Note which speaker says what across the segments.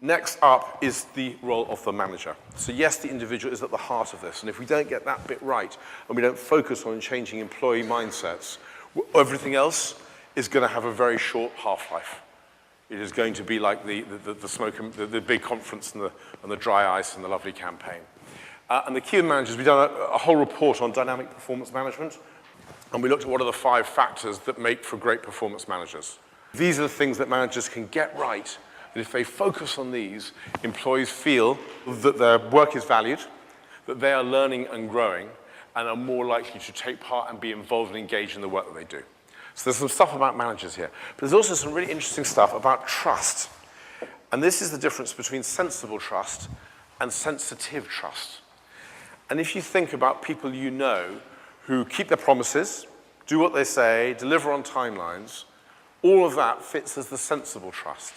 Speaker 1: Next up is the role of the manager. So yes, the individual is at the heart of this, and if we don't get that bit right, and we don't focus on changing employee mindsets, everything else is going to have a very short half-life. It is going to be like the smoke, the big conference and the dry ice and the lovely campaign. And the key of managers, we've done a whole report on dynamic performance management, and we looked at what are the 5 factors that make for great performance managers. These are the things that managers can get right, and if they focus on these, employees feel that their work is valued, that they are learning and growing, and are more likely to take part and be involved and engaged in the work that they do. So there's some stuff about managers here. But there's also some really interesting stuff about trust. And this is the difference between sensible trust and sensitive trust. And if you think about people you know who keep their promises, do what they say, deliver on timelines, all of that fits as the sensible trust.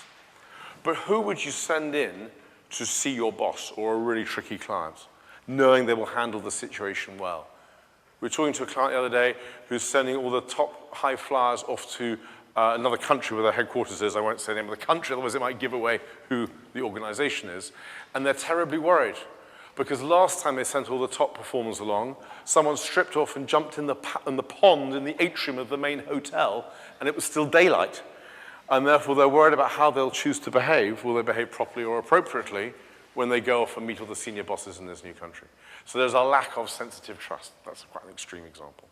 Speaker 1: But who would you send in to see your boss or a really tricky client, knowing they will handle the situation well? We were talking to a client the other day who's sending all the top high flyers off to another country where their headquarters is. I won't say the name of the country, otherwise it might give away who the organization is. And they're terribly worried because last time they sent all the top performers along, someone stripped off and jumped in the pond in the atrium of the main hotel, and it was still daylight. And therefore, they're worried about how they'll choose to behave. Will they behave properly or appropriately when they go off and meet all the senior bosses in this new country? So there's a lack of sensitive trust. That's quite an extreme example.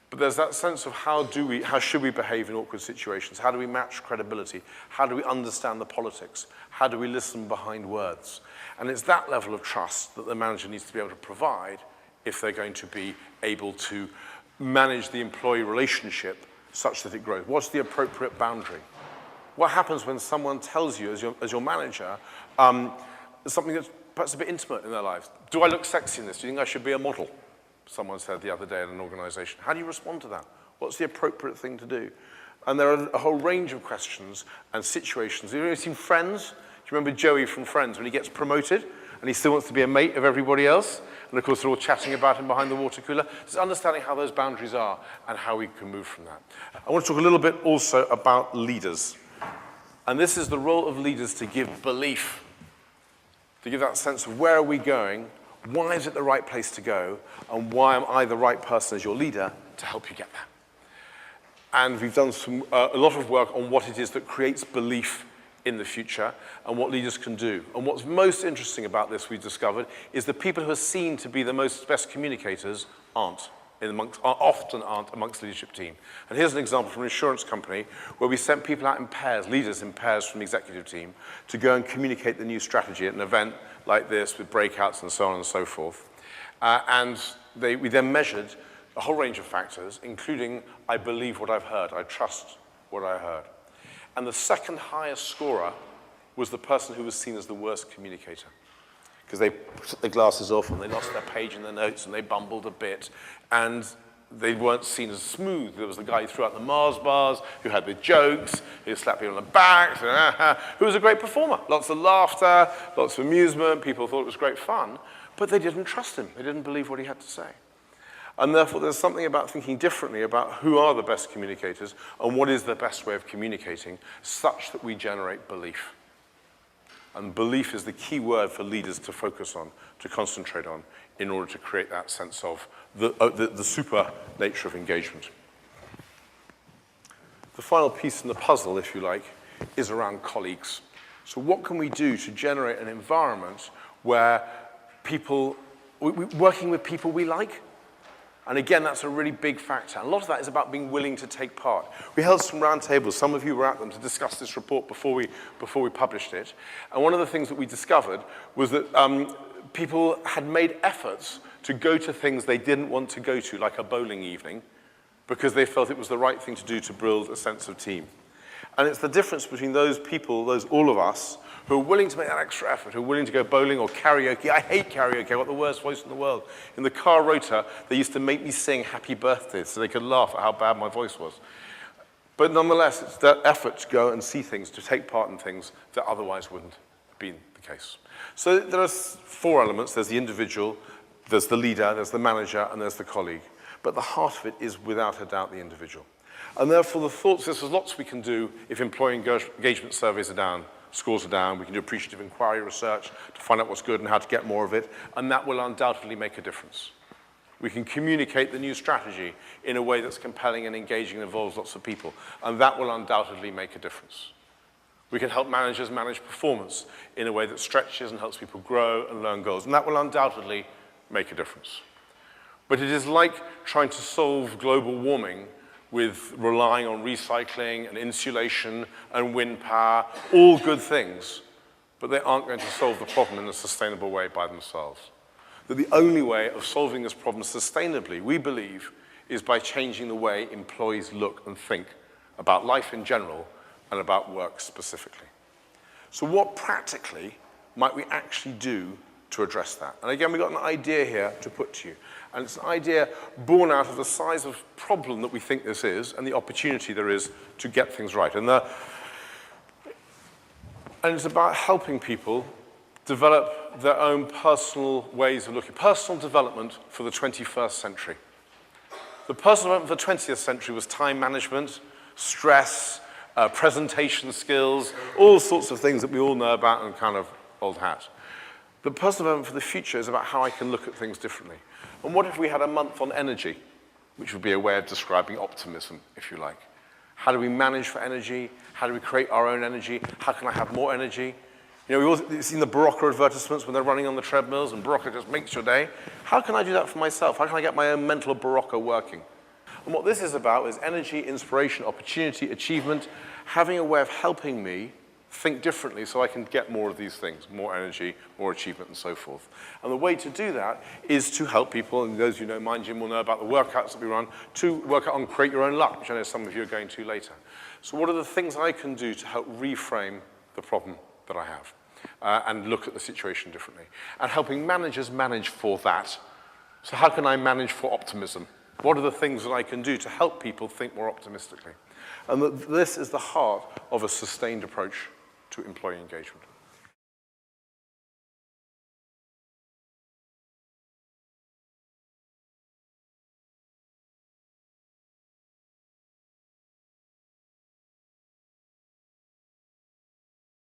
Speaker 1: But there's that sense of how should we behave in awkward situations? How do we match credibility? How do we understand the politics? How do we listen behind words? And it's that level of trust that the manager needs to be able to provide if they're going to be able to manage the employee relationship such that it grows. What's the appropriate boundary? What happens when someone tells you, as your manager, something that's perhaps a bit intimate in their lives? Do I look sexy in this? Do you think I should be a model? Someone said the other day in an organization. How do you respond to that? What's the appropriate thing to do? And there are a whole range of questions and situations. Have you ever seen Friends? Do you remember Joey from Friends when he gets promoted and he still wants to be a mate of everybody else? And of course, they're all chatting about him behind the water cooler. It's understanding how those boundaries are and how we can move from that. I want to talk a little bit also about leaders. And this is the role of leaders to give belief, to give that sense of where are we going, why is it the right place to go, and why am I the right person as your leader to help you get there. And we've done a lot of work on what it is that creates belief in the future and what leaders can do. And what's most interesting about this, we've discovered, is the people who are seen to be the best communicators often aren't amongst the leadership team. And here's an example from an insurance company where we sent people out in pairs, leaders in pairs from the executive team, to go and communicate the new strategy at an event like this with breakouts and so on and so forth. We then measured a whole range of factors, including I believe what I've heard, I trust what I heard. And the second highest scorer was the person who was seen as the worst communicator, because they took their glasses off and they lost their page in their notes and they bumbled a bit and they weren't seen as smooth. There was the guy who threw out the Mars bars, who had the jokes, who slapped people on the back, who was a great performer. Lots of laughter, lots of amusement, people thought it was great fun, but they didn't trust him. They didn't believe what he had to say. And therefore, there's something about thinking differently about who are the best communicators and what is the best way of communicating such that we generate belief. And belief is the key word for leaders to focus on, to concentrate on, in order to create that sense of the super nature of engagement. The final piece in the puzzle, if you like, is around colleagues. So what can we do to generate an environment where working with people we like? And again, that's a really big factor. A lot of that is about being willing to take part. We held some roundtables. Some of you were at them to discuss this report before we published it. And one of the things that we discovered was that people had made efforts to go to things they didn't want to go to, like a bowling evening, because they felt it was the right thing to do to build a sense of team. And it's the difference between those people, all of us, who are willing to make that extra effort, who are willing to go bowling or karaoke. I hate karaoke. I've got the worst voice in the world. In the car rota, they used to make me sing Happy Birthday so they could laugh at how bad my voice was. But nonetheless, it's that effort to go and see things, to take part in things that otherwise wouldn't have been the case. So there are 4 elements. There's the individual, there's the leader, there's the manager, and there's the colleague. But the heart of it is, without a doubt, the individual. And therefore, the thoughts, there's lots we can do if employee engagement surveys are down scores are down. We can do appreciative inquiry research to find out what's good and how to get more of it, and that will undoubtedly make a difference. We can communicate the new strategy in a way that's compelling and engaging and involves lots of people, and that will undoubtedly make a difference. We can help managers manage performance in a way that stretches and helps people grow and learn goals, and that will undoubtedly make a difference. But it is like trying to solve global warming with relying on recycling and insulation and wind power, all good things, but they aren't going to solve the problem in a sustainable way by themselves. That the only way of solving this problem sustainably, we believe, is by changing the way employees look and think about life in general and about work specifically. So what practically might we actually do to address that? And again, we've got an idea here to put to you. And it's an idea born out of the size of problem that we think this is and the opportunity there is to get things right. And it's about helping people develop their own personal ways of looking, personal development for the 21st century. The personal development for the 20th century was time management, stress, presentation skills, all sorts of things that we all know about and kind of old hat. The personal development for the future is about how I can look at things differently. And what if we had a month on energy, which would be a way of describing optimism, if you like. How do we manage for energy? How do we create our own energy? How can I have more energy? You know, we've seen the Barocca advertisements when they're running on the treadmills, and Barocca just makes your day. How can I do that for myself? How can I get my own mental Barocca working? And what this is about is energy, inspiration, opportunity, achievement, having a way of helping me think differently so I can get more of these things, more energy, more achievement, and so forth. And the way to do that is to help people, and those who know Mind Gym will know about the workouts that we run, to work out on Create Your Own Luck, which I know some of you are going to later. So what are the things I can do to help reframe the problem that I have and look at the situation differently? And helping managers manage for that. So how can I manage for optimism? What are the things that I can do to help people think more optimistically? And this is the heart of a sustained approach to employee engagement.